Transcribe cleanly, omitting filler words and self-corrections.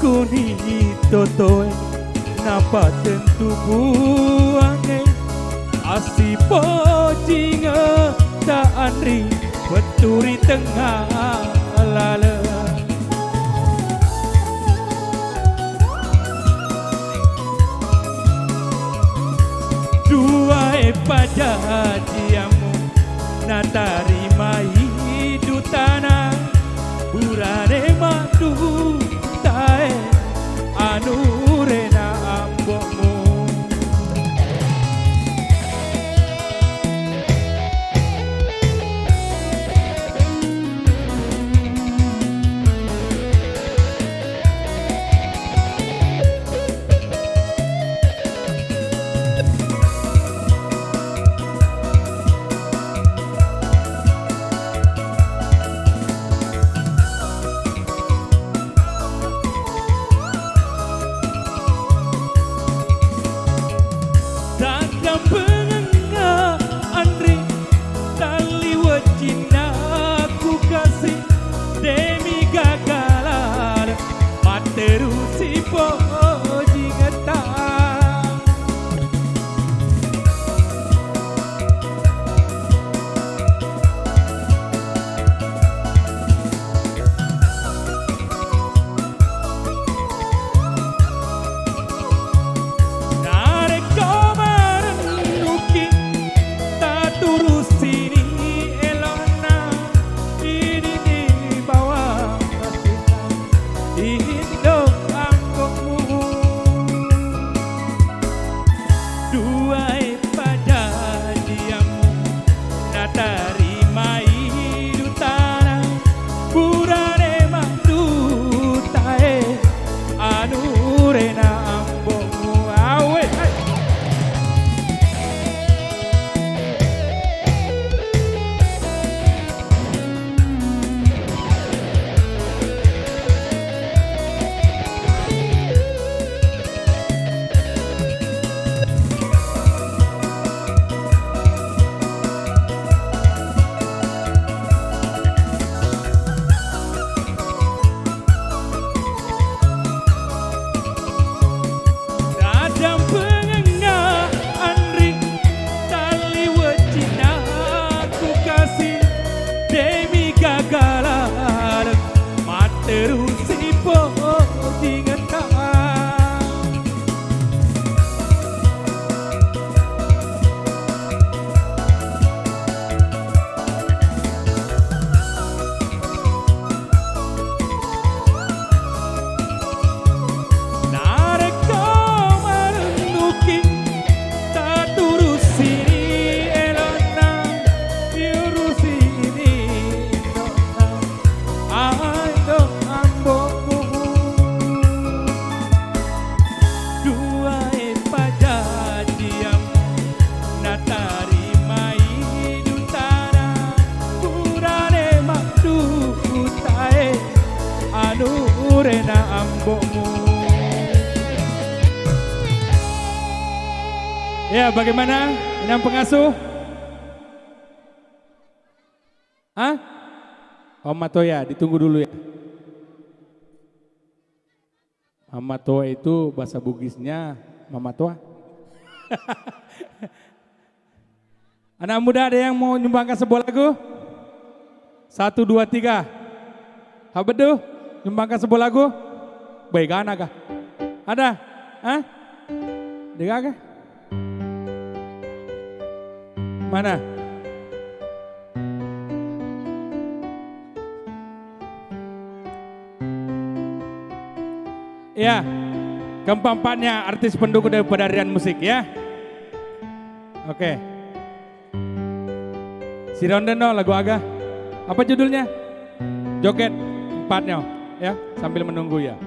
kuni totoe napa tentu buange asipo jinga ta andri beturi tengah lala dua pada diamu na tarima hidup tanah burane madu tae anurena ambokmu Ya, bagaimana? Inang pengasuh? Hah? Om Matoya, ditunggu dulu ya. Mama Toa itu bahasa Bugisnya Mama Toa. Anak muda ada yang mau nyumbangkan sebuah lagu? 1, 2, 3. Habedu, nyumbangkan sebuah lagu? Baik anak kah? Ada? Hah? Dengar kah? Mana? Ya, keempat-empatnya artis pendukung daripada Rian Musik ya. Oke. Si Rondeno lagu aga. Apa judulnya? Joget empatnya ya, sambil menunggu ya.